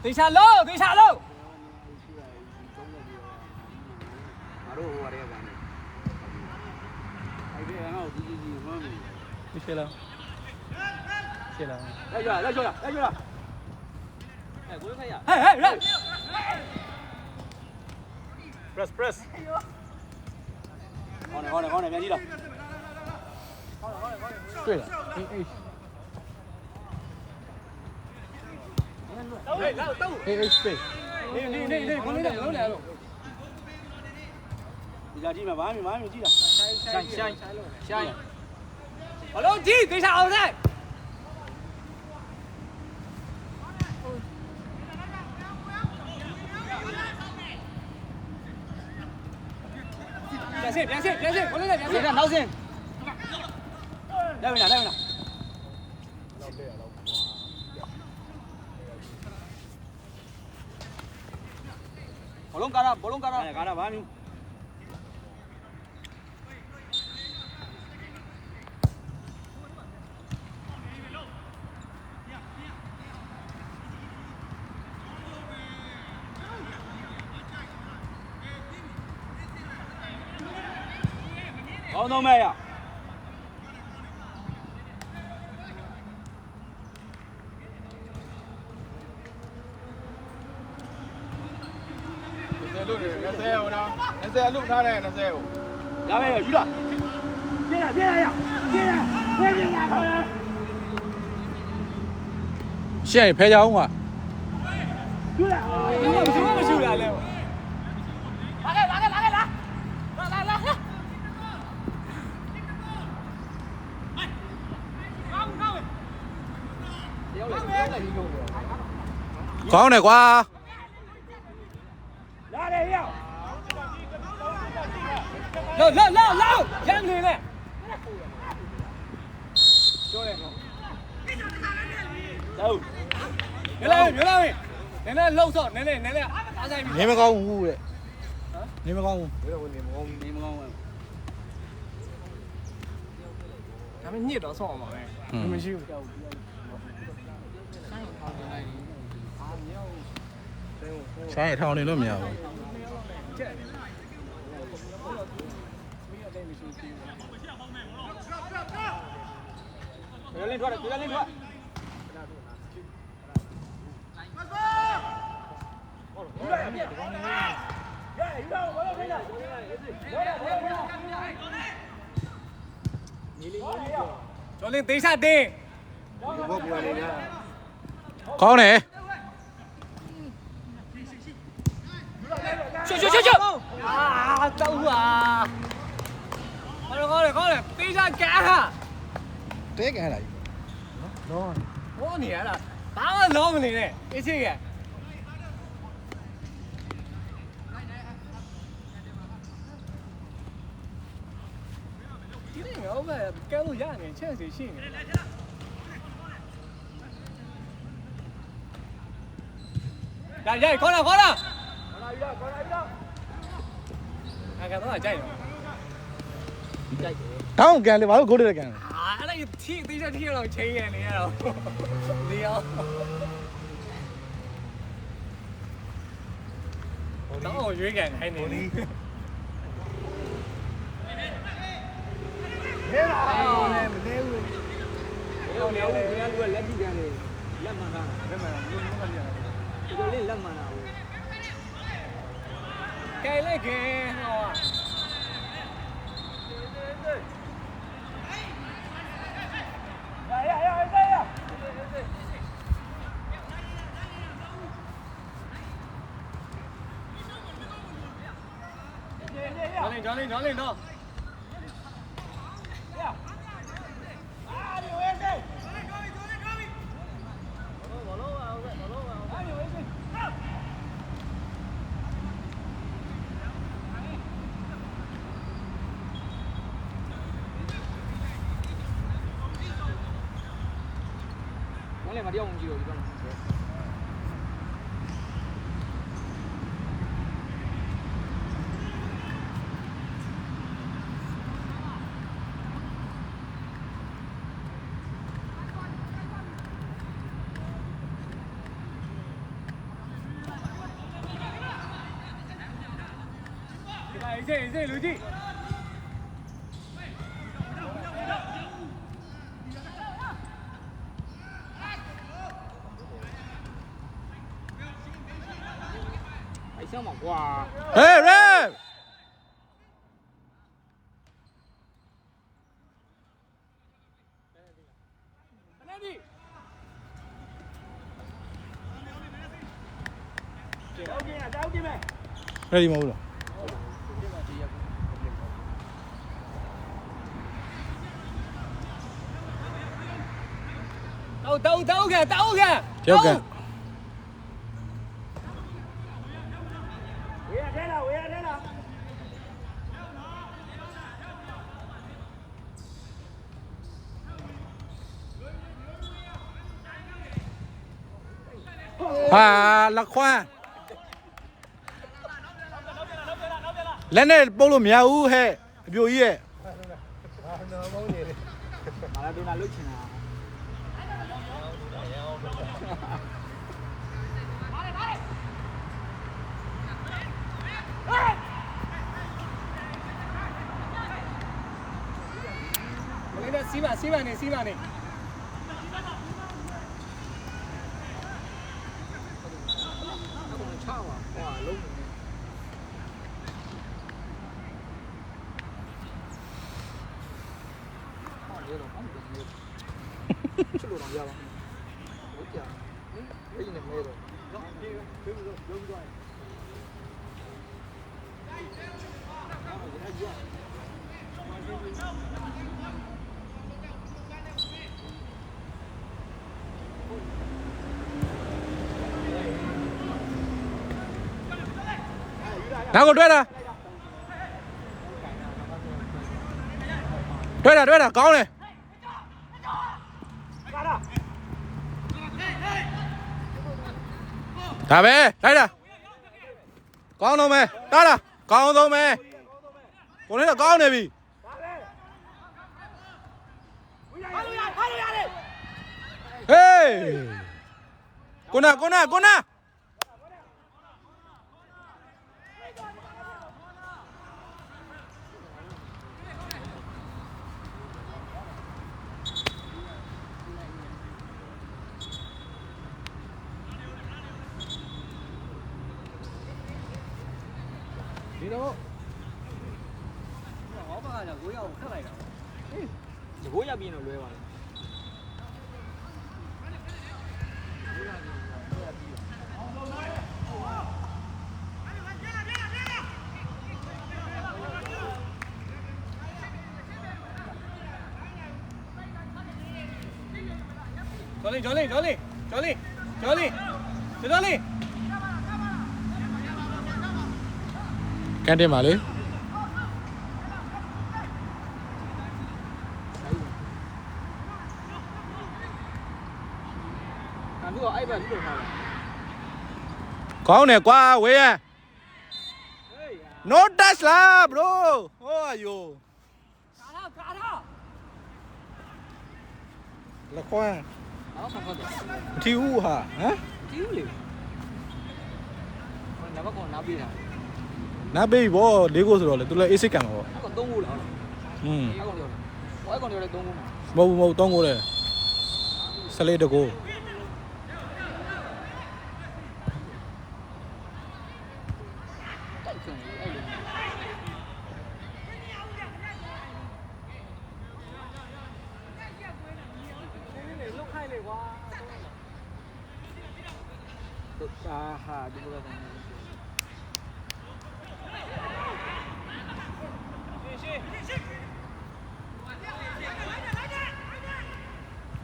对下喽，对下喽。谢了，谢了。来去了，来去了，来去了。哎，过来看一下。哎哎，来。Press press。好嘞好嘞好嘞，别急了。对了，哎哎。哎，来走。哎哎，对。那，过来来，过来了。你家进来，外面进来。下一。好了，进，对下奥赛。变线，过来变线，老线。来回来。ဘောလုံးကားတာဘာမျိုးကောင်းတော့မဲ့ရ20ဟုတ်လား20လုထားတယ်20ဟုတ်လာမယ်ယူလာပြေးလာရပြေးလာခေါ်ရရှေ့ဖဲကြအောင်ကွာယူလာမရှိလာလဲကောင်းတယ်ကွာလာတယ်ရလောက်ရမ်းနေလေကျော်တယ်တော့ညလာပြီနည်းနည်းလှုပ်ဆော့နည်းနည်းအားဆိုင်ပြီနေမကောင်းဘူးတဲ့နေမကောင်းဘူးနေမကောင်းဒါပေမဲ့ညစ်တော့ဆော့အောင်ပါပဲမရှိဘူးဆိုင်ရထောင်းနေလို့မရဘူးကျွေးလင်းထွက်ကောင်းတယ်တေးစားတင်းကောင်းတယ်ရှုအာတောက်ပါကောင်းတယ်တေးစားကန်ဟာတဲကန်လာလောဟောနေရလားဘာမှလောမနေနဲ့အေးချစ်ရဒီနေ့ငါ့ဘက်ကဲလို့ရနေချက်စီရှိနေရခေါ်လာကတော့ကြိုက်ရောတောင်းကန်လေဘာလို့ဂိုးတယ်ကန်လဲအဲ့ဒါထိသေးချာတော့ချိန်ရနေရတော့ဒီအောင်တော့ရွေးကန်ခိုင်းနေလေနေလာမနေဘူးနေလူကလက်ကြည့်ကန်လေလက်မှန်တာလက်မှန်တာဘယ်လိုလုပ်ရလဲဒီလိုလေးလက်မှန်တာဘူးကဲလေကဲဟောJohnny, no. Johnny, María un giro, စေလူကြီး哎，想嘛瓜。 ဟေးရဲ ready မဟုတ်လား 兜嘅， တယောက်က 回下天了，回下天了。ဟာလက်ခွန်းလက်နဲ့ပုတ်လို့မရဘူးဟဲ့အပြိုကြီးရဲ့ 马拉多纳六千啊。我给他洗碗呢。吃路上家吧，我讲，我一年没了，哪个对了？对了，高嘞。ဒါပဲလိုက်တာကောင်းတော့မယ်တားလားကောင်းဆုံးမယ်ကိုလေးတော့ကောင်းနေပြီဟေးကိုနာဒီတော့ဟောပါကကိုရောက်ခက်လိုက်တာဒီကိုရပြင်းတော့လွဲပါလေကျော်လေးကန်တင်ပါလေ ကန်သူကအဲ့ဘက်ပြီးတော့ထားတယ် ကောင်းတယ်ကွာဝေးရ no touch လား bro ဟောအယိုကာထားလက်ခွန်း အော်ဆက်ဖတ်တယ် အထီဦးဟာဟမ် တီးဦးလေဟိုနံပါတ်ကနားပေးတာ နားပေးပြီဗော၄ကိုဆိုတော့လေသူလည်းအေးစိတ်ကံမှာဗော အဲ့က3ခုလားဟုတ်လား อืม အဲ့ကောင်ပြောတယ်ဟိုအဲ့ကောင်ပြောတယ်3ခုမှာ မဟုတ်3ကိုလေ14တကို တိုက်ချင်တယ်အဲ့လိုလောက်ခိုင်းလေကွာဟာဒီလိုပဲ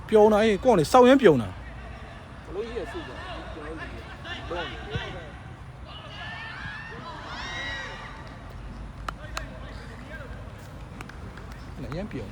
ပြုံးတာအေးကိုကလေစောက်ရမ်းပြုံးတာ ဘလို့ကြီးရစုကြကျွန်တော်တို့တော့ လည်းရမ်းပြုံး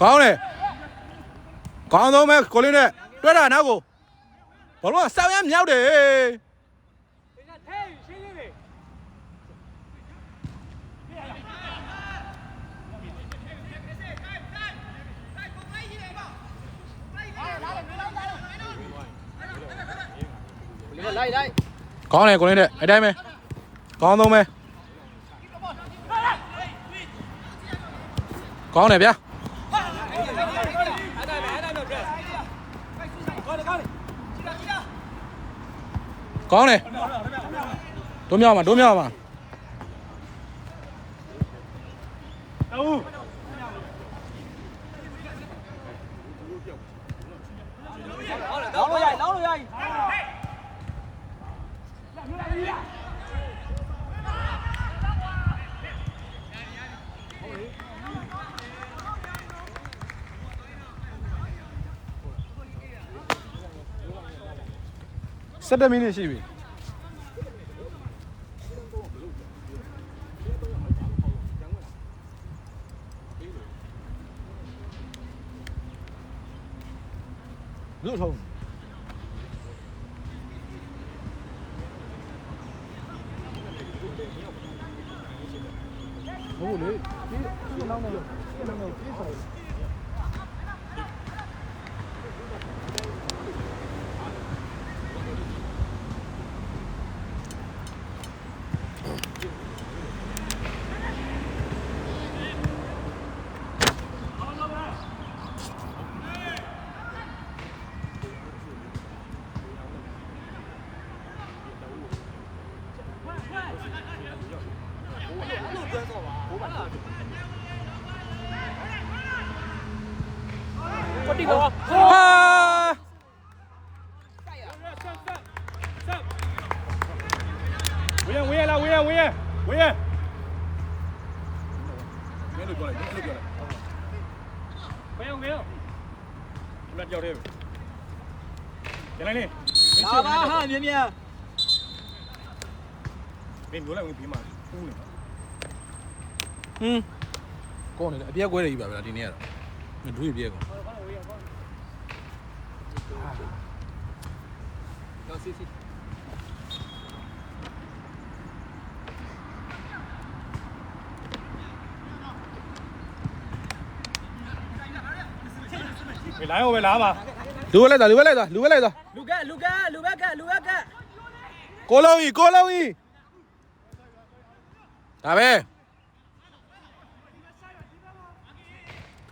ကောင်းတယ်ကောင်းဆုံးပဲကိုလေးနဲ့တွဲတာနောက်ကိုဘောလုံးကစောင်းရမ်းမြောက်တယ် လိုက်လိုက် ကောင်းတယ်ကိုလေးနဲ့အတိုင်းပဲကောင်းဆုံးပဲကောင်းတယ်ဗျာကောင်းတယ်တို့မြောက်မှာတို့မြောက်မှာ လောင်းလို့ရိုက်လောင်းလို့ရိုက် 17 မိနစ်ရှိပြီလို့ထုံးဟုတ်လေဒီနောက်နေလို့ပြေးဆောင်ကိုတီဘော ဟာ ဝင်ရလားဝင်ရမင်းတို့ပြောလိုက်လက်ကြောက်တယ်ကျန်လိုက်နေ လာပါဟာမြင်မြင် မင်းတို့လည်းဝင်ပြီးမှဦးနေ ကောင်းတယ်အပြက်ကွဲတယ်ကြီးပါဗျာဒီနေ့ကတော့ဒူးပြက်ကော တော့စီစီ လာရောပဲလာပါ လူပဲလိုက်တာလူပဲလိုက်တာ လူကကိုလုံးကြီးဒါပဲ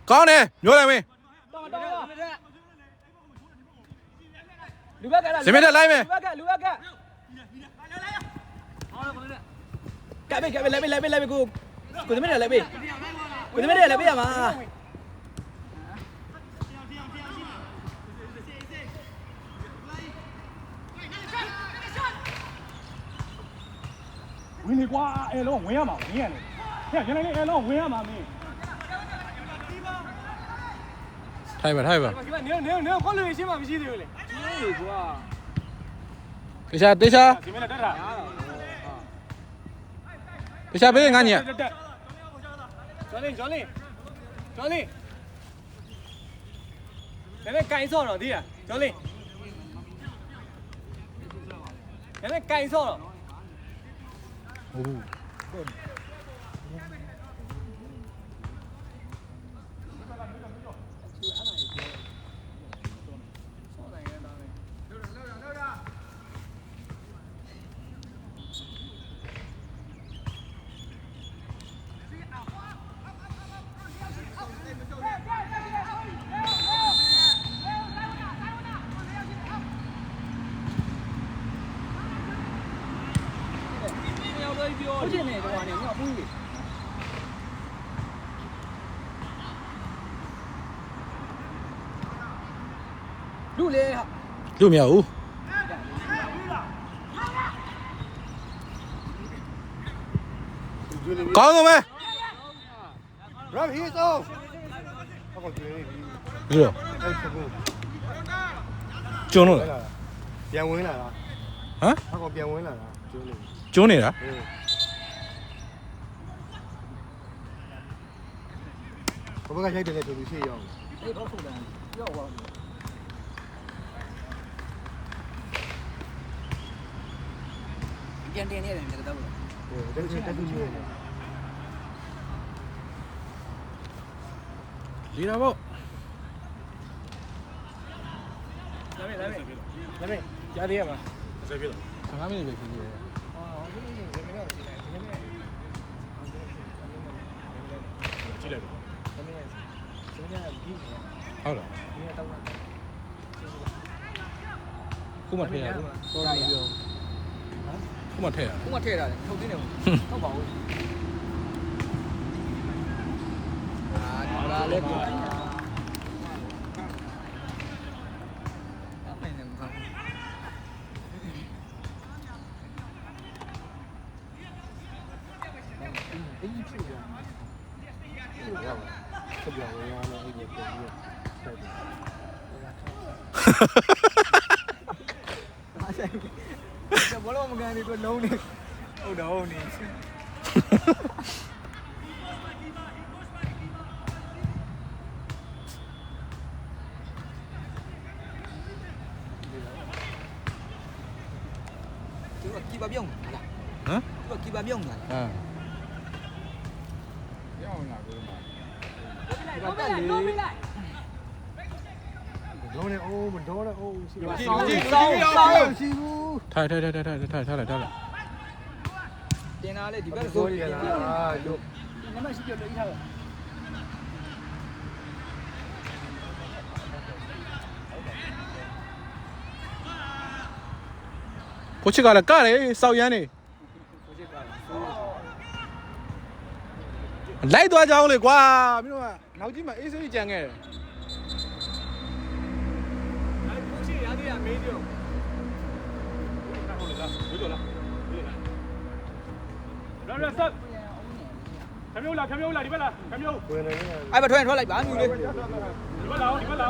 ကောင်းတယ်မျိုးလိုက်မင်း လူဘက်ကလား စင်မတက်လိုက်မယ် လူဘက်ကကပ်ပေးလိုက်ကိုသမီးတွေလိုက်ပေးရမှာ ဝင်နေကွာအဲလုံးဝင်ရမှာဝင်ရတယ်ဟဲ့ကျန်လိုက်နေအဲလုံးဝင်ရမှာမင်း ထိုင်ပါ ဒီမှာနေခေါ်လို့ရှင်းမှမရှိသေးဘူးလေကြီးကွာ တေချာ ဒီမင်းတက်တာ တေချာဘေးငါည ကျော်လင်းနည်းကိုင်ဆော့တော့ဒီอ่ะကျော်လင်းနည်းကိုင်ဆော့တော့ ဟုတ် ဟုတ်တယ်နဲ့ကွာနေငါပူးလေလူလေဟာ လူမရဘူးကောင်းဆုံးပဲ Run here so ဟုတ်ကဲ့ ဒီလိုကျွန်းလို့လား ပြန်ဝင်လာလား ဟမ် ဟုတ်ကဲ့ပြန်ဝင်လာလားကျိုးနေ ကျွန်းနေတာ ဘက်ကရိုက်တယ်လေဆိုလို့ရှိရော အေးတော့ထုတ်တယ်ပြောပါဦးပြန်တင်နေတယ်တော့ ဟိုတက်ချင်းနေ လီတာပေါ့ လာမယ်လာမယ် ဒါပေမဲ့ကြားသေးရမှာ ဆက်ပြတော့ 15မိနစ်ပဲဖြစ်နေတယ် ကြည့်လိုက်တော့ ဟုတ်လားခုမှထည့်ရခုမှထည့်ရ ခုမှထည့်ရတယ်ထုတ်သေးတယ်ဟုတ်ပါဘူးဒါလည်းပြန်အမေနဲ့မကောင်းဘူးအေးဖြစ်သွားဆက်ပြောင်းရအောင်အဲ့ဒီပုံကြီးဆက်တယ် ဘောလုံးမကန်နေတော့လုံးနေဟုတ်တော့ဟုတ်နေဒီကီပါပြုံးလား ဟမ် ဒီကီပါပြုံးလား အာ ပြောင်းလာကိုမှာ ဒီကတက်လေ ဒေါ်နေအိုးမဒေါ်နေအိုးရှိပါ စောင်းရှိဘူး ထားလိုက်ထားလိုက် တင်လာလေဒီဘက် ဆို ဆို ရ ရ လား လား တို့ နမရှိပြလို့ရတာ ကိုချစ်ကလည်းကတယ်စောက်ရမ်းနေလိုက်သွားကြအောင်လေကွာမင်းတို့ကနောက်ကြီးမှအေးဆေးကြံခဲ့တယ် အဲ့ကိုရှိရသေးရမေးကြဟုတ်လားဝေးတော့လားရရဆက်ခမျိုးလားဒီဘက်လားခမျိုး ဝင်နေ အဲ့ဘထွက်ထွက်လိုက်ပါမြူလေး ဒီဘက်လာအောင်ဘယ်လိုက်လား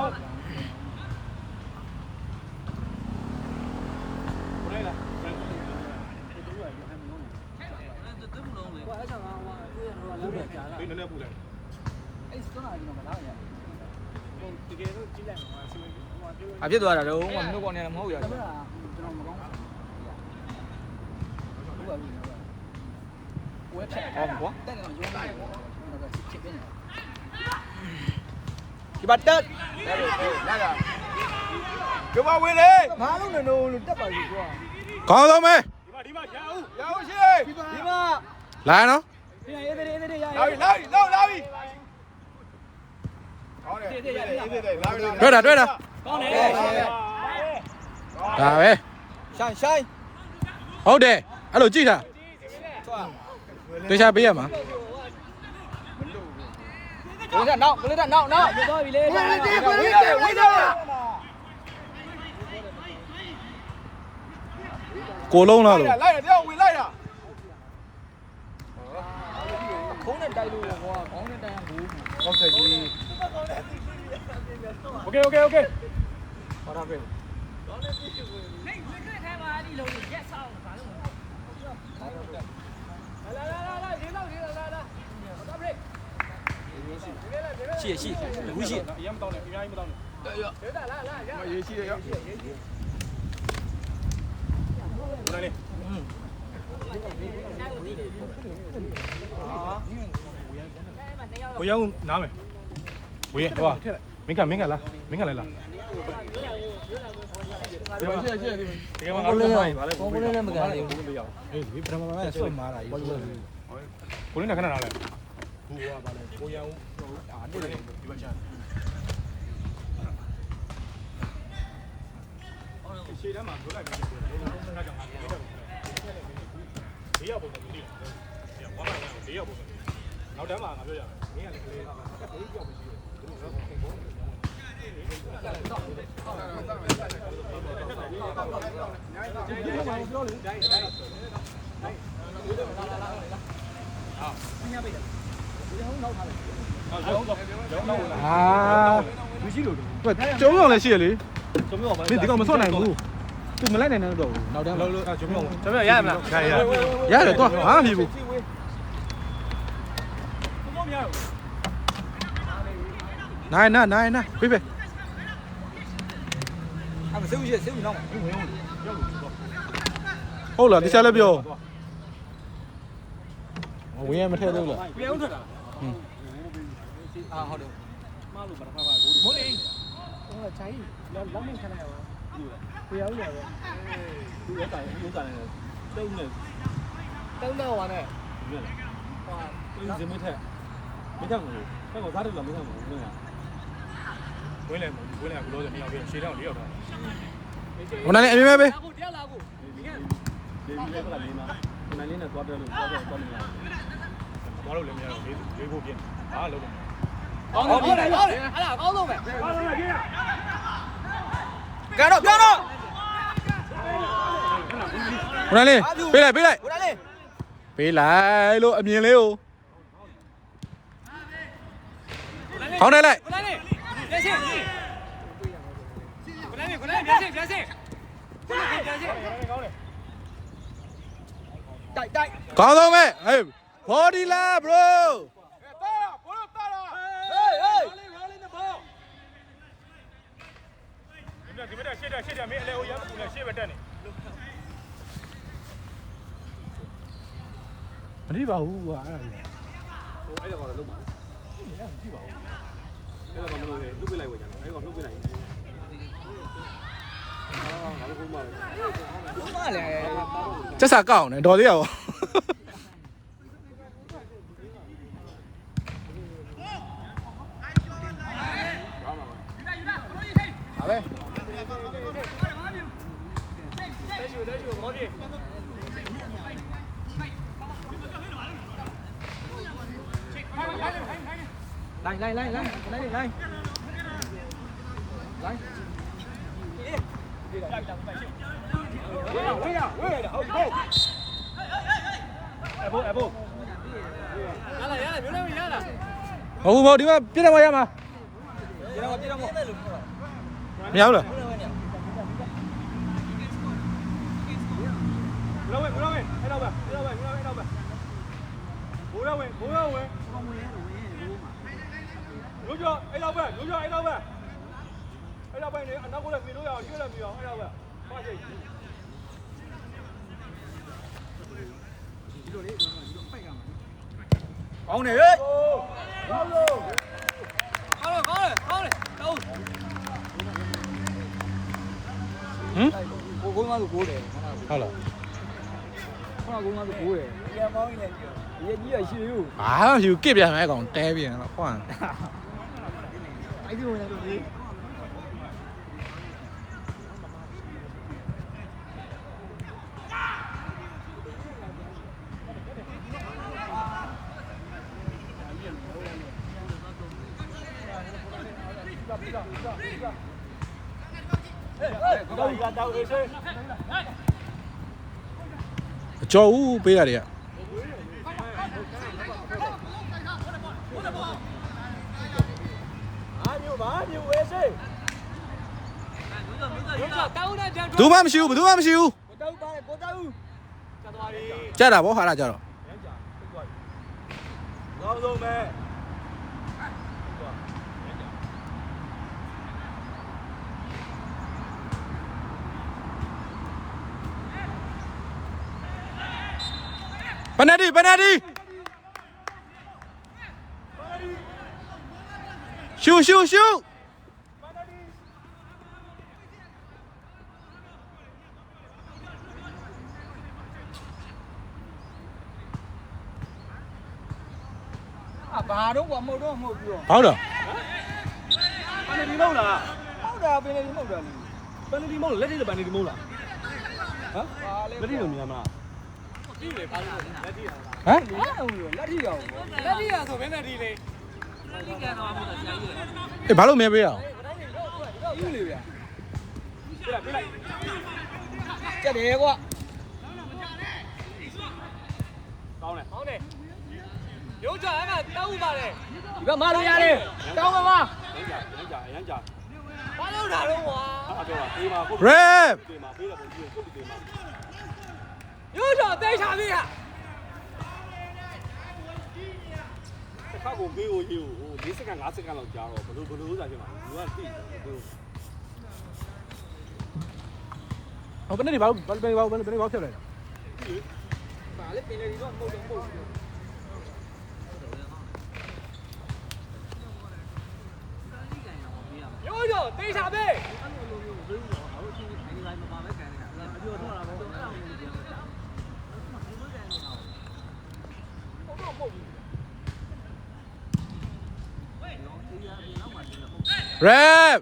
ကွာအဲ့ဆောင်ကဟိုလောက်ရကြာလား ဒီနည်းနည်းပူလိုက် အဲ့စတော့လာဒီမှာလာရ တကယ်တော့ကြည့်လိုက်မှာစီမံဟိုမှာပြော အဖြစ်သွားတာတော့မင်းတို့ကောင်းနေမှာမဟုတ်ရဘူးကျွန်တော်မကောင်းဘူးဟုတ်ပါဘူးဝက်ချက်အောင်ကွာတဲ့ကောင်ရုံးနေတော့ချစ်ပြနေဒီဘတ်တက်လာလာ ကမဝင်လေ ငါလုံးနေလို့တက်ပါစီကွာ ကောင်းဆုံးပဲ ဒီမှာရအောင် ရအောင်ရှိ ဒီမှာ လာနော် အေးသေးရ လာပြီလာပြီလာပြီဟောတယ်အေးသေးလာပြီ တွေ့တာ ကောင်းတယ် ဒါပဲ ဆိုင်ဆိုင် ဟုတ်တယ်အဲ့လိုကြည့်တာ သွား တေချာပေးရမှာ ဘယ်နဲ့နောက်သွားပြီလေ ဝေးတယ် ကိုလုံးလားလို့ လိုက်တယ်တယောက်ဝင်လိုက်တာ ခုံးနဲ့တိုက်လို့ကွာခေါင်းနဲ့တိုက်ရဘူး ဟုတ်တယ်ကြီး โอเค ဟောတာပဲ ရှိဘူးရှိ အရင်မတောင်းနဲ့အများကြီးမတောင်းနဲ့ ရေးရှိရရော လာလေ 我要拿没？我也是吧？没看来啦，来啦。谢谢这个嘛， ကိုလေးလည်းမကန်သေးဘူး အေးဒီပထမပိုင်းဆွတ်မာတာကြီး 我那看哪来？ ရှေ့တန်းမှာထိုးလိုက်ပြီငါကြောင့်ငါလေးတော့၄ရောက်ပုံစံမျိုးလေးတယ်ဝမ်းလိုက်၄ရောက်ပုံစံနောက်တန်းမှာငါပြောရမယ်မင်းကလည်းကလေးဘေးကြောက်ပဲရှိတယ် အာလူရှိလို့သူကျုံအောင်လည်းရှိရလေကျုံအောင်မင်းဒီကောင်မဆွတ်နိုင်ဘူးသူမလိုက်နိုင်တော့ဘူးနောက်တန်းလို့ကျုံအောင် 这边要没啦？ရတယ်တော့ဘာမှမဖြစ်ဘူး ဘုံမရဘူး နိုင်ဖေးဖေး အဲ့မစိတ်ဦးရှိစိတ်ဦးနောက်မှာ ဟုတ်လားတခြားလည်းပြောဝင်းရမထည့်သေးဘူးလား ပြောင်းထွက်တာ အာဟုတ်တယ် မလို့ဘာဖာပါကိုမိုးလေးဟိုချိုင်းလက်မင်းခဏရပါပြောင်းရပဲသူရတာရုပ်တာနဲ့တုံးနဲ့တုံးတော့ဟာနဲ့ဟာသူဇမင်းထက်မင်းထက်ကိုဟဲ့ကောသားတယ်လားမင်းထက်ကိုမင်းက ဝင်းလဲဘုလောစနေရောက်ပြီးရှေ့တောင်၄ရောက်တာ ဟိုနိုင်အမြင်မဲ့ပေး ကိုတရားလာကိုဒီက ဒီလေးကလေးမှာဒီမလေးနဲ့သွားတယ်လို့သွားနေရတယ်သွားလို့လည်းမရတော့လေးဖို့ပြင်းဘာလို့လဲ ကောင်းတယ်အဲ့ဒါအကောင်းဆုံးပဲ ဘာလို့လဲကြီး ကတော့ပြောတော့ ဟိုနိုင်လေးပေးလိုက် ဟိုဒါလေး ပေးလိုက်လို့အမြင်လေးကိုခေါင်းနေလိုက် ကိုနိုင်လေးပြည့်စင်ကိုနိုင်လေးပြည့်စင်ပြည့်စင်ကောင်းတယ် တိုက် ခေါင်းဆုံးမဲ့ဟေး body လား bro ဒီမတက်ရှေ့တက်မင်းအလဲဟိုရမ်းကူလဲရှေ့ပဲတက်နေ မထိပါဘူးကွာအဲ့ဒါ ဟိုအဲ့ဒါကတော့လုံးပါကြည့်ပါဦးအဲ့ဒါကမလို့လေလှုပ်ပြလိုက်ဝယ်ကြတယ်အဲ့ကောင်လှုပ်ပြလိုက်ငါတို့ကမှလည်း မလဲ ကျက်စာကောက်အောင်နေတော်သေးရပါ ဟာပဲ လိုက်ရလာမျိုးလည်းရလာ ဟုတ်ဘူးဒီမှာပြည့်တယ်မရမှာ ကျွန်တော်ပြတော့မို့ မရဘူးလား ဘလောဝင်အဲ့တော့ပဲအဲ့တော့ပဲဘိုးရဝင်လူကြောအဲ့တော့ပဲနေအနောက်ကိုလည်းပြေလို့ရအောင်ရွှေ့လည်းပြေအောင်အဲ့တော့ပဲပါချိတ် ကောင်းတယ်ဟဲ့ ကောင်းတယ်တော့ ဟမ် ကိုကုန်းကကိုတယ် ဟုတ်လား ခုနကကုန်းကကိုတယ်ဒီမောင်းနေတယ်ဒီကြီးရရှိယူ အာယူကစ်ပြန်မယ်ကောင်တဲပြန်တော့ခွန်း အဲ့ဒီဝင်တော့ဒီ တော့အေးစေး အကျော်ဦးပေးရတယ်က ဘာမျိုးဝဲစေးတောင်းတဲ့တန်း ဘူးမှမရှိဘူးကိုတောက်ပါတယ်ကိုတောက် ကြက်တာဗောဟာလာကြတော့ ကောင်းဆုံးပဲ ပနတီရှူ ဘာတော့မဟုတ်တော့မဟုတ်ဘူး ဟုတ်တော့ ပန်နီမဟုတ်လား ဟုတ်တာပင်နေမဟုတ်တာလေ ပန်နီမဟုတ်လက်ထိလည်းပန်နီမဟုတ်လားဟမ် ဘာလဲ လက်ထိလို့မြင်မလားကြည့်လေပါလို့လက်ထိရ ဟမ် လက်ထီအောင် လက်ထိရဆိုဘယ်နဲ့ဒီလေ အေးဘာလို့မင်းပေးရအောင် ယူလေဗျာ ပြလိုက် ကြက်တယ်ကွာ ကောင်းတယ်ရုပ်ကြအဲ့မှာတောင်းပါတယ် ဒီကမလို့ရတယ်တောင်းပါမ ရမ်းကြဘာလို့တာတော့ကွာအဲ့တော့တေးမှာဟုတ် rap တေးမှာပေးတယ်ပုံကြီးကိုတေးမှာ ယူတော့တိတ်ချပြီဟာ တ တစ်ခါကိုမေးကိုရေးကို4စက္ကန့်5စက္ကန့်လောက်ကြာတော့ဘလို့စားဖြစ်မှာလူကသိတယ်ဘလို့ ဟိုဘယ်နဲ့ဘာဖြစ်လဲ ပါလေပင်လေဒီတော့မဟုတ်တော့မဟုတ်ဘူး ရိုးတေးချပေး Rep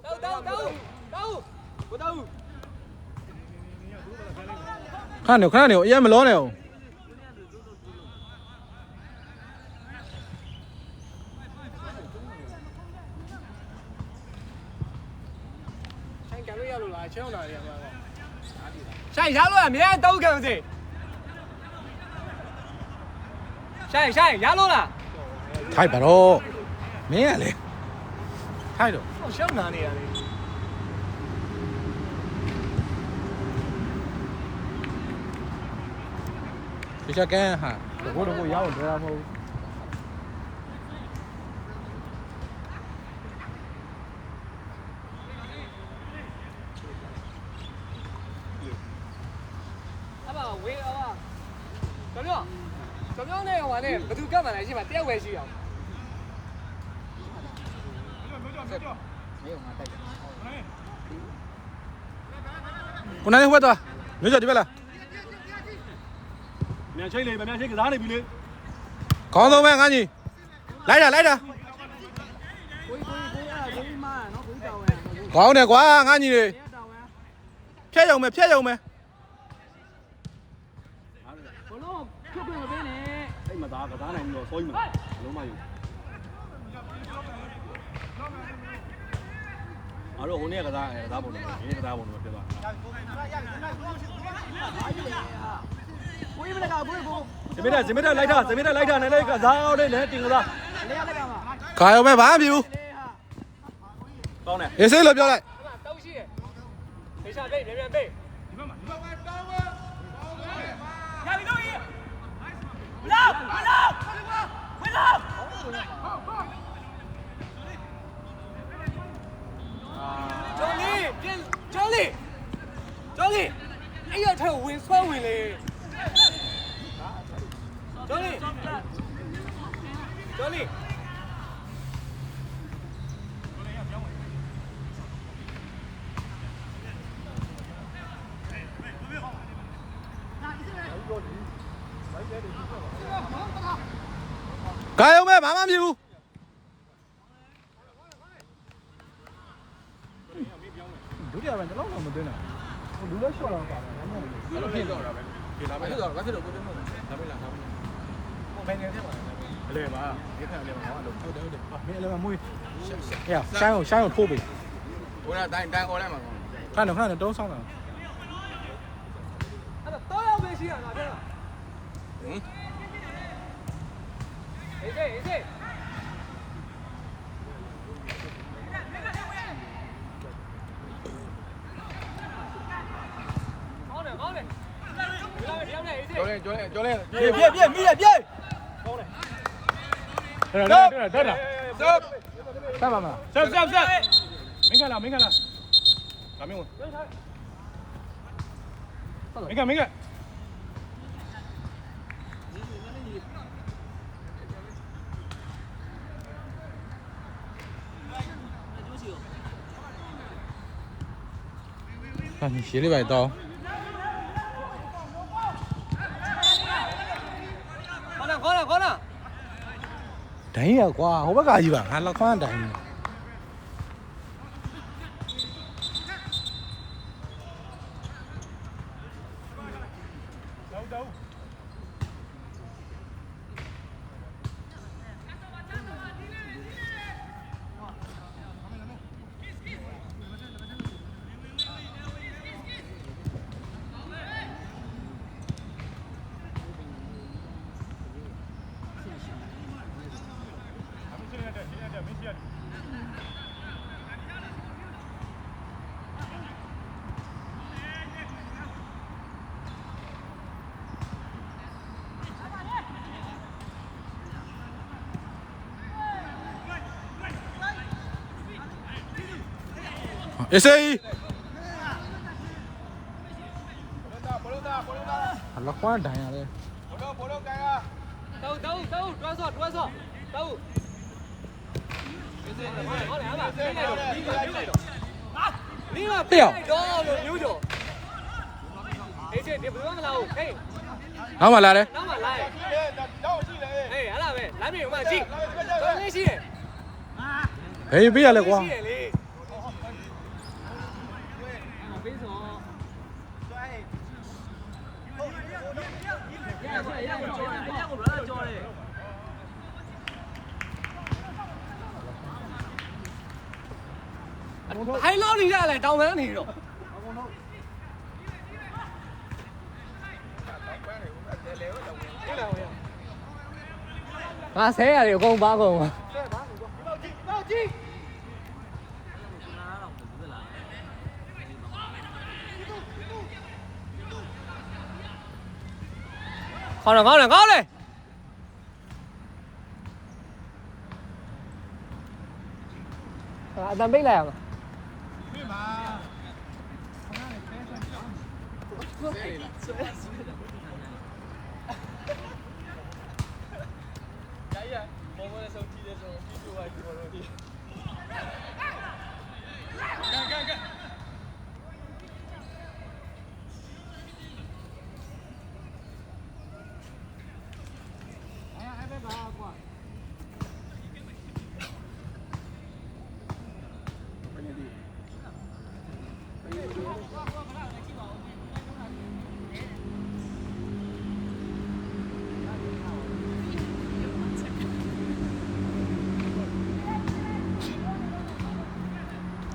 တောက်ကိုတောက် ခဏနေအရင်မလောနဲ့အောင် ဆိုင်ကလို့ရလို့လားချောင်းလာတယ်မှာဆိုင်ရလို့အမြဲတောက်ခံစေဆိုင်ရလို့လား ထိုက်ပါတော့မင်းကလေထိုက်တော့ ဟောရှောင်းနာနေရတယ် ဒီချက်ကန်းဟာတော့ရအောင်တော့မဟုတ် အဲ့ပါဝေးအောင်ပါကြောင်နဲ့ဟိုကလည်းဘသူကတ်မှန်းလဲရှိမှတယောက်ပဲရှိအောင် 没有嘛，带着。 ကိုနိုင်ဟိုဘက်သွားမျိုးကျော်ဒီဘက်လာ မြန်ချိတ်လေမြန်ချိတ်ကစားနေပြီလေ ခေါင်းဆုံးပဲငါကြီးလိုက်တာ ကိုကြီးမနော်ကိုကြီးတောင်းဝင် ခေါင်းတယ်ကွာငါကြီးလေ တောင်းဝင် ဖြတ်ရုံပဲ ဘလုံးဖြုတ်ခွင့်မပေးနဲ့ အဲ့မသားကစားနိုင်ပြီးတော့စောကြီးမှာလုံးမယူအားတော့ဟိုနေ့ကစားပုံနဲ့ဒီနေ့ကစားပုံနဲ့ဖြစ်သွား ကိုကြီးမလည်းကကိုကြီးကို ဇမေတာလိုက်တာနဲ့လိုက်ကစားအောင်နဲ့တင်ကစား လေးရလက်ကမှာ ခါရုံပဲဘာမှမဖြစ်ဘူး လေးဟာ ကောင်းတယ် ရေးစိတ်လို့ပြောလိုက် တောက်ရှိတယ်ဒေချာပေးမြန်ပေး ကျော်လီအဲ့ရထဲဝင်ဆွဲဝင်လေကျော်လီ ခါရုံပဲဘာမှမဖြစ်ဘူး ဒုတိယပိုင်းတော့မသွင်းတာလူလည်းရှော့တော့ပါတယ်ဒါမှမဟုတ် ဖြစ်တော့တာပဲဖြစ်လာမယ်ဘာဖြစ်တော့ကိုတင်မို့ဒါပဲလားဒါပဲဘယ်နေထဲမှာ အလဲပါဒီခါအလဲပါငါအလုပ် ဟုတ်တယ် မင်းအလဲမမွေး ဟဲ့ရှိုင်းအောင်ထိုးပေး ဟိုကတိုင်းအော်လိုက်မှာ ခဏတော့တုံးဆောင်တာ အဲ့တော့ရောက်ပဲရှိရတာပြောတာ ဟင် အေးစေးကောင်းတယ်ဒီလောက်နဲ့အေးစေး ကျော်လဲ ပြေမိရပြေ အဲ့ဒါတက်တာဆက်ပါမလားဆက်မင်းကလာဒါမင်းကမင်းက ဟာ你鞋里边刀 ခေါနာ ဒိုင်းရကွာဟိုဘက်ကကြီးပါငါလောက်ခွန်းဒိုင်းနေ မ အေးစေးလောက်ကွာဒိုင်ရတယ် đâu đâu đâu đoán giọt đâu đi mà Tiểu. đó rồi nhú rồi thế chuyện điểm bữa mà lâu hey နောက်မှလာတယ် nó mà lại hey á là về lái mình mà chị tôi nghe chị ဟေးပေးရလဲကွာ hay lo đi ra lại đau mấy này rồi à thế là điều con ba con con này à, đang biết làm à?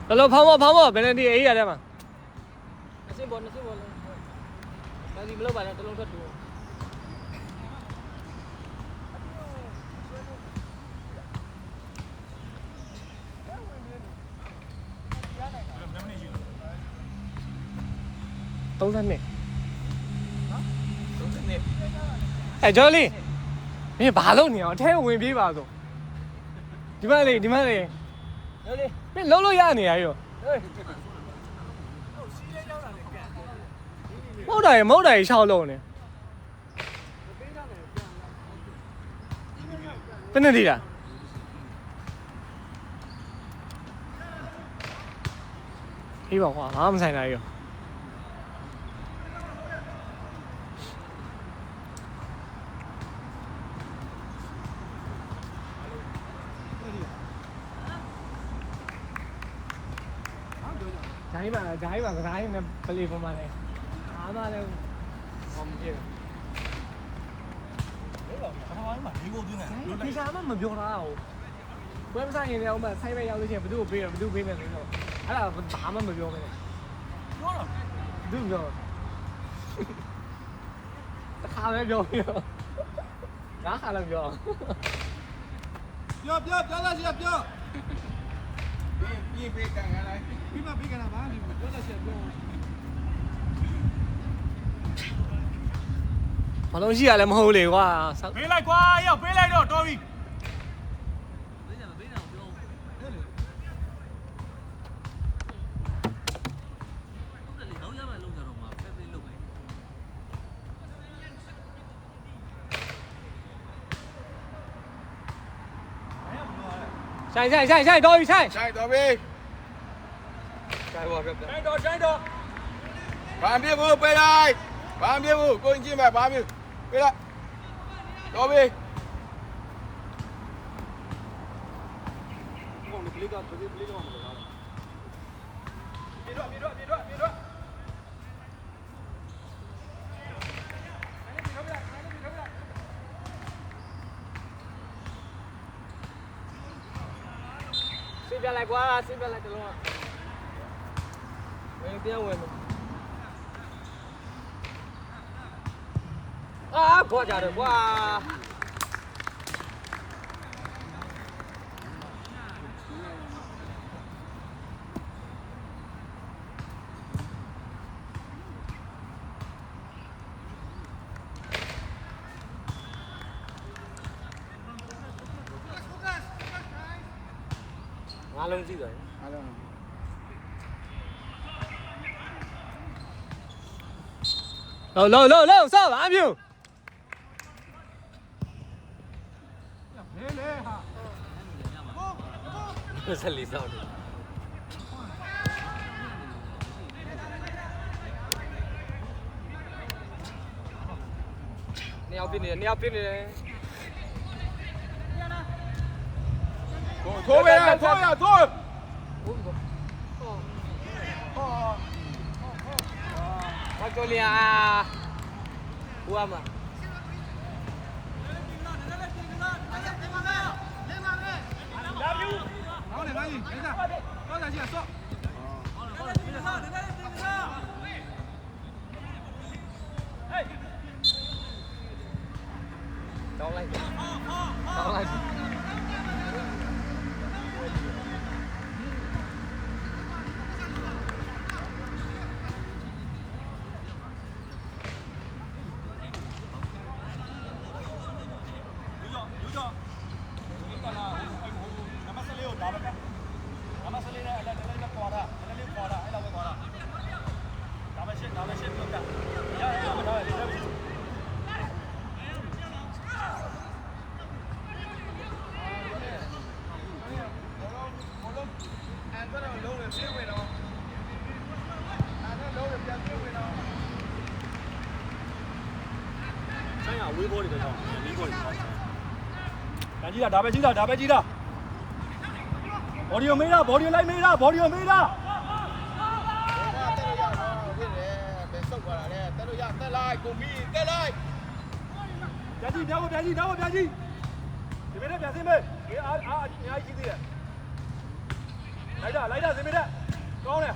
Hello, phong mò, bên này đi ấy à đây mà. Nó xin bồn. Nó gì mà lâu bài là tôi luôn thuật đủ. Tông thân này. Ê, chơi đi. Mày bà lâu nhỉ, theo nguyên bí bà rồi. Đi mà đi. Mày lâu ra nè rồi. Mẫu đầy sao lâu nè. Bên này đi à? Hy vọng hỏa không xài này rồi. Trái mà cái này believe vào này. Mà đâu không gì. Thì sao mà biểu nào? Bữa em sang nhà mà say bay nhau thì phải đưa bên này rồi. Hay là bả mà biểu này. Đúng rồi. Khao nó vô. Đá khao làm vô. Chưa ra gì chưa? Đi cái này. Đi mà cái nào bán thì rất là tiền luôn. Họ đông gì à làm hầu lì quá. Bế lại qua, yêu bế lại rồi, Tommy. Chạy đôi chạy. Chạy đó đi. Chạy đó. Bám bia vừa bế lại. Bám bia vừa, cô anh chị mày bám bia. Bế lại. Đó đi. Xin về lại qua, xin về lại từ luôn ạ. Mấy tiếng rồi. À, qua trả được qua. Lông gì rồi? လောဆော့ပါအပြုဆက်လီဆော့တယ်နှစ်ယောက်ပြနေတယ် ထိုးပဲထိုးရထိုး ဘာကြော်လျာဟိုအမ တောင်းလိုက်ဆိုင်ရဝေးဘောတွေတော့လေးဘောတွေတော့တန်ကြီးတာဒါပဲကြီးတာဘော်ဒီယိုမေးတာဘော်ဒီယိုလိုက်မေးတာတက်လို့ရဖြစ်တယ်ဘယ်ဆုတ်သွားတာလဲတက်လို့ရတက်လိုက်ကိုမီတက်လိုက် ပြန်ကြည့်ဒီမဲ့ပြန်စင်းမေးဒီအားအများကြီးရှိသေးတယ်လိုက်တာစင်းမေးတဲ့ကောင်းတယ်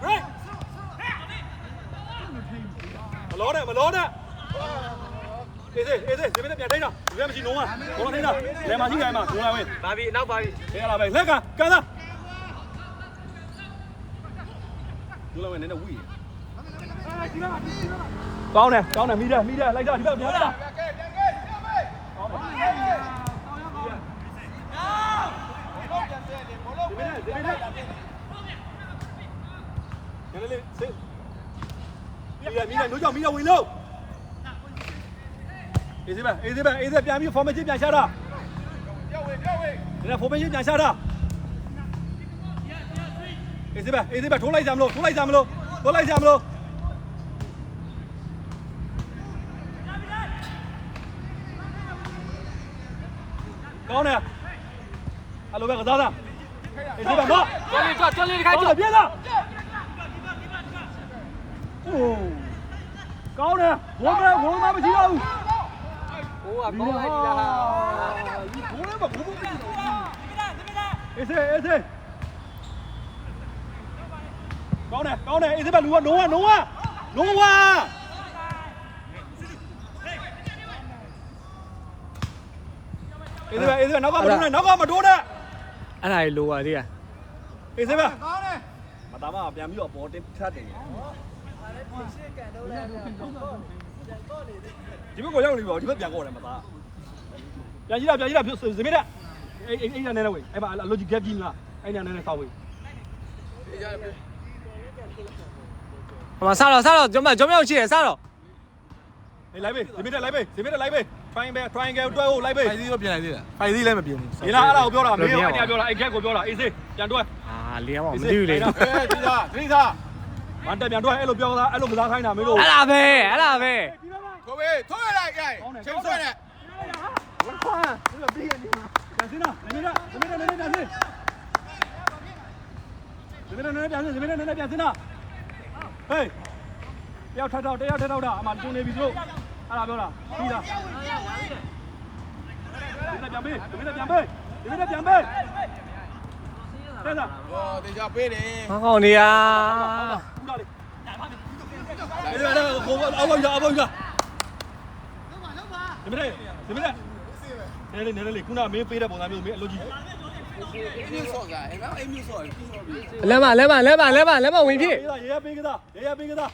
great မလောနဲ့အေးစေစင်းမေးတဲ့ပြန်ထိန်းတာဒီကမရှိလုံးဝဘောထိန်းတာလယ်မှာရှိခိုင်းမှာဒုံလာဝင် ပါပြီနောက်ပါပြီ ခဲလာပဲလက်ကကန်သားဒုံလာဝင်နည်းနည်းဝီးကောင်းတယ်မိတယ်လိုက်တာဒီဘက်ပြန်လာမိနိုးကြောင့်မိတော့ဝင်လို့အေးစေးပြန်ပြီး formation ပြန်ရှာတာပြောက်ဝင်ဒီက formation ပြန်ရှာတာအေးစေးပဲထိုးလိုက်ကြမလို့ကောင်းတယ်အဲ့လိုပဲကစားတာအေးစေးပဲမကျော်လေးခိုင်းကျော် ပြေးတာโอ้ကောင်းတယ်ဝုန်းမမရှိတော့ဘူး ဟိုကကောင်းလိုက်တာ ဒီဘိုးလည်းမဘိုးမရှိတော့ဘူးအေးစေးကောင်းတယ်အေးစေးပဲလူကနိုးဝအေးစေးနောက်ကမတိုးနဲ့အဲ့ဒါကြီးလိုပါသေးอ่ะ အေးစေးပဲကောင်းတယ်မသားမပြန်ပြီးတော့ပေါ်တင်ထပ်တယ်ဒီဘက်ကိုရောက်နေပြီဒီဘက်ပြန်ကော့တယ်မသားပြန်ကြည့်တာဇမေးတဲ့အဲ့နည်းနည်းဝေးအဲ့ပါ logic gap ကြီးမလားအဲ့နည်းနည်းစောက်ဝေး ဟိုမှာစတော့ကျွန်မရှိရစတော့ အေးလိုက်ပေးဇမေးတဲ့လိုက်ပေး triangle တွဲဖို့လိုက်ပေး ဖိုင်သီးတော့ပြင်လိုက်သေးတယ်ဖိုင်သီးလည်းမပြင်ဘူး ဒီလားအဲ့ဒါကိုပြောတာမင်းကအဲ့ဒါပြောတာအဲ့ gap ကိုပြောတာအေးစေးပြန်တွဲ လေးရမမသိဘူးလေ ဒီသား မန်တက်ပြန်တွဲအဲ့လိုပြောတာအဲ့လိုမစားခိုင်းတာမင်းတို့ အဲ့ဒါပဲ ထိုးပဲထိုးရလိုက်ကြိုင်ချိန်ဆွဲနဲ့ ပြန်စင်းလားဇမေးတဲ့ပြန်စင်းဇမေးတဲ့ပြန်စင်းလားဟေးတယောက်ထပ်တော့တာအမှကျုံနေပြီတို့အဲ့ဒါပြောတာပြီးလားပြန်ပေးတက်တာ ဟောတေချာပေးတယ် ဟောကောင်းနေရ အဲ့ဒါကိုအောက်ပါဇမေးတဲ့နေလေခုနမင်းပေးတဲ့ပုံစံမျိုးမင်းအလုပ်ကြီး အင်းဆော့ကအဲ့မအင်းဆော့ပြီးတော့ပြီ လဲမဝင်ဖြစ် ရေရပေးကစား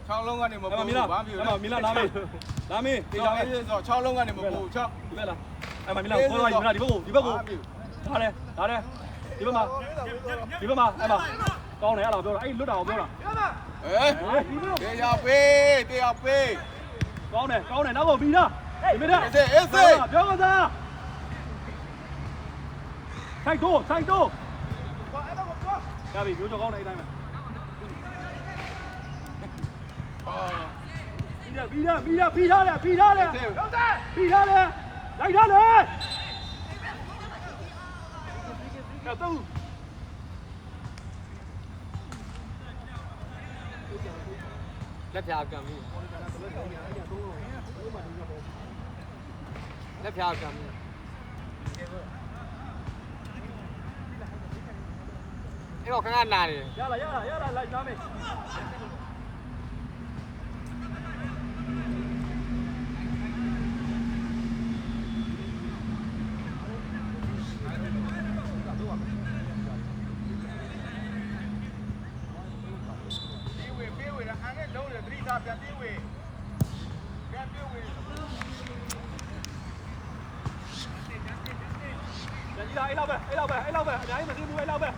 6လုံးကနေမပို့ မီလာ ဘာဖြစ်လဲ မီလာလာမေးတေချာပဲ 6လုံးကနေမပို့6 ဒီဘက်လားအဲ့မမီလာခေါ်လာဒီဘက်ကိုဒါတယ် ဒီဘက်မှာအဲ့မှာကောင်းတယ်အဲ့လိုပြောတာအဲ့လွတ်တာကိုပြောတာ တေးရောက်ပေး ကောင်းတယ်နောက်ကပြီးလားဒီမိနစ် အေးစေး ပြောကစားဆိုင်တိုးရပြီမျိုးကြောကောင်းတယ်အဲ့တိုင်းပဲပြီးထားတယ်လိုက်ထားတယ်တော့ လက်ဖြာကံမှုလက်ဖြာကံမှုအဲ့တော့ခဏနာနေ ရလာလိုက်သားမယ် ပေးဝေးတယ်အန်နဲ့လုံးတယ်သတိထားပြန်ပေးဝေးပြန်ပေးဝေး ကြည်လာအဲ့လောက်ပဲအများကြီးမသိဘူးအဲ့လောက်ပဲအ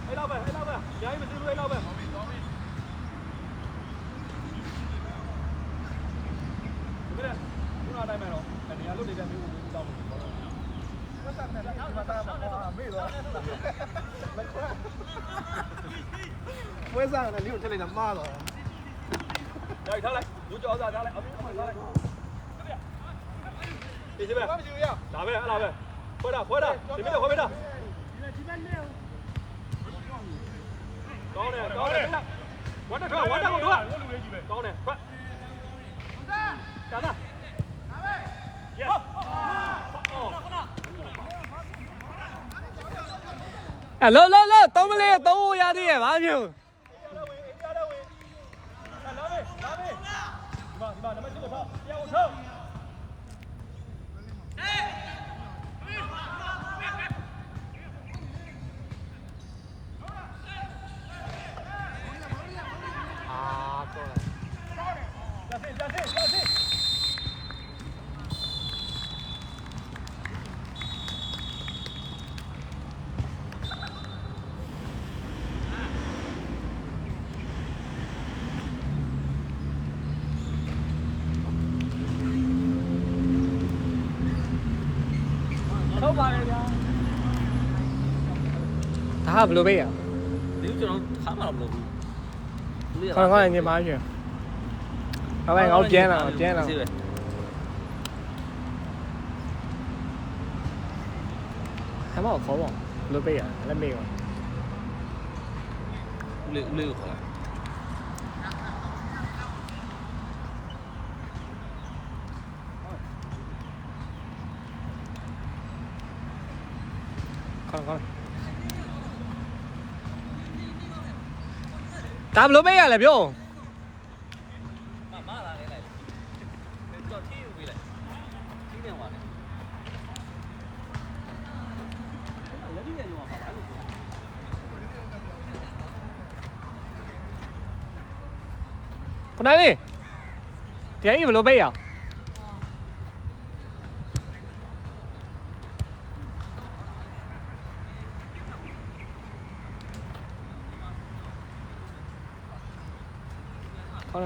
များကြီးမသိဘူးအဲ့လောက်ပဲဒီကနေ့ခုနအတိုင်းပဲတော့နေရာလွတ်နေတဲ့မျိုးကိုတောင်းလို့ပွဲစားကလည်းလေးကိုထည့်လိုက်တာမှားတော့ ရိုက်ထားလိုက်လူကြောစားထားလိုက်အမေထားလိုက်ဒီစပဲဒါပဲအဲ့လားပဲဖွဲတာဒီမိတော့ခွဲပေးတာကောင်းတယ်ဝတ်တာကိုတော့ကောင်းတယ်ဖတ်ကာနာyes အဲ့လော3မလေး3ဟိုရသေးရဲ့ဘာဖြစ် လာပဲနံပါတ်7ကိုထားတရားကိုထား ဟုတ်ပါရဲ့ဗျာဒါကဘယ်လိုပဲရ ဒီကျွန်တော်ခါမှတော့မလုပ်ဘူး ခေါင်းနေမှာရှင်ဟောပဲငေါကျန်းလာကျန်းလာ还蛮好考网，罗贝啊，那没有。六好了。看。打不罗贝啊，来表。ခုနလေးတရားကြီးဘယ်လိုပေးရအောင်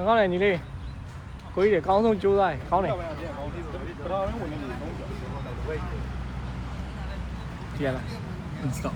ကောင်းတယ်ညီလေးကိုကြီးတွေအကောင်းဆုံးကြိုးစားတယ်ကောင်းတယ်ဒီရလား stop